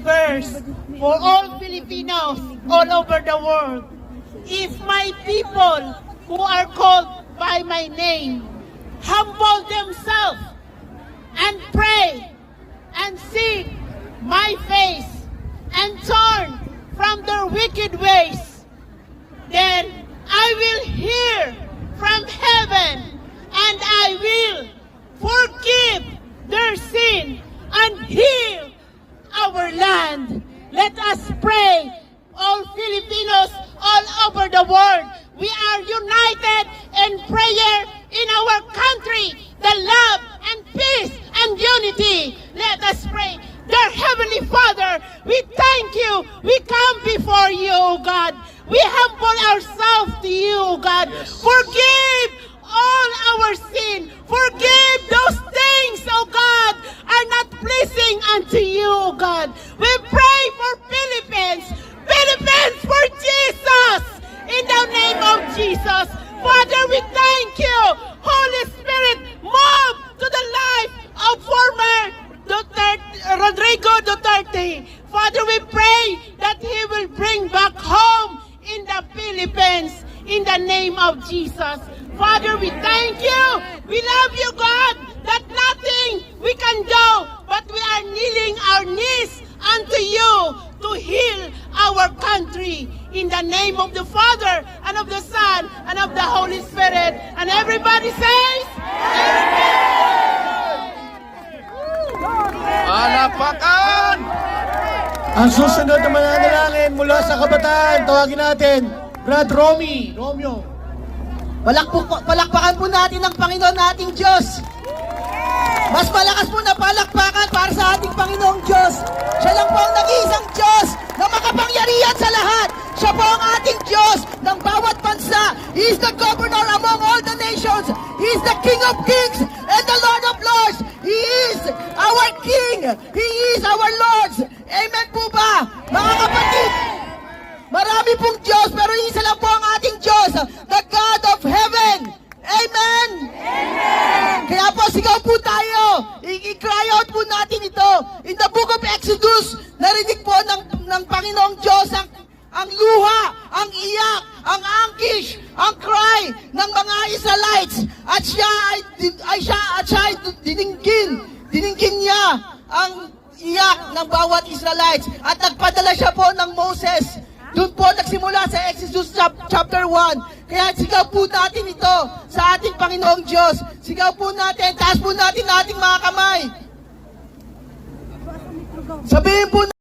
verse for all Filipinos all over the world. If my people who are called by my name humble themselves and pray and seek my face and turn from their wicked ways, then I will hear from heaven and I will forgive their sin and heal our land. Let us pray, all Filipinos all over the world. We are united in prayer in our country, the love and peace and unity. Let us pray. Dear Heavenly Father, we thank you. We come before you, O God. We humble ourselves to you, O God. Yes. Forgive all our sin. Forgive those things, O God, are not pleasing unto you, O God. We pray for Philippines. Philippines for Jesus. In the name of Jesus. Father, we thank you. Holy Spirit, move to the life of former Rodrigo Duterte. Father, we pray that he will bring back home in the Philippines in the name of Jesus. Father, we thank you. We love you, God, that nothing we can do, but we are kneeling our knees unto you to heal our country in the name of the Father and of the Son and of the Holy Spirit. And everybody says, Palapakan! Ang susunod na mananalangin mula sa kabataan, tawagin natin, Brad Romeo. Palakpakan po natin ang Panginoon nating Diyos. Mas malakas po na palakpakan para sa ating Panginoong Diyos. Siya lang po ang nag-iisang Diyos na makapangyarihan sa lahat. Siya po ang ating Diyos ng bawat bansa. He is the governor among all the nations. He is the King of kings and the Lord of lords. He is our King. He is our Lord. Amen po ba, mga kapatid? Marami pong Diyos, pero isa lang po ang ating Diyos, the God of heaven. Amen? Amen! Kaya po, sigaw po tayo. I-cry out po natin ito. In the book of Exodus, narinig po ng Panginoong Diyos ang luha, ang iyak, ang anguish, ang cry ng mga Israelites. At siya ay diningkin niya ang iyak ng bawat Israelites. At nagpadala siya po ng Moses. Doon po nagsimula sa Exodus chapter 1. Kaya sigaw po natin ito sa ating Panginoong Diyos. Sigaw po natin, taas po natin ating mga kamay. Sabihin po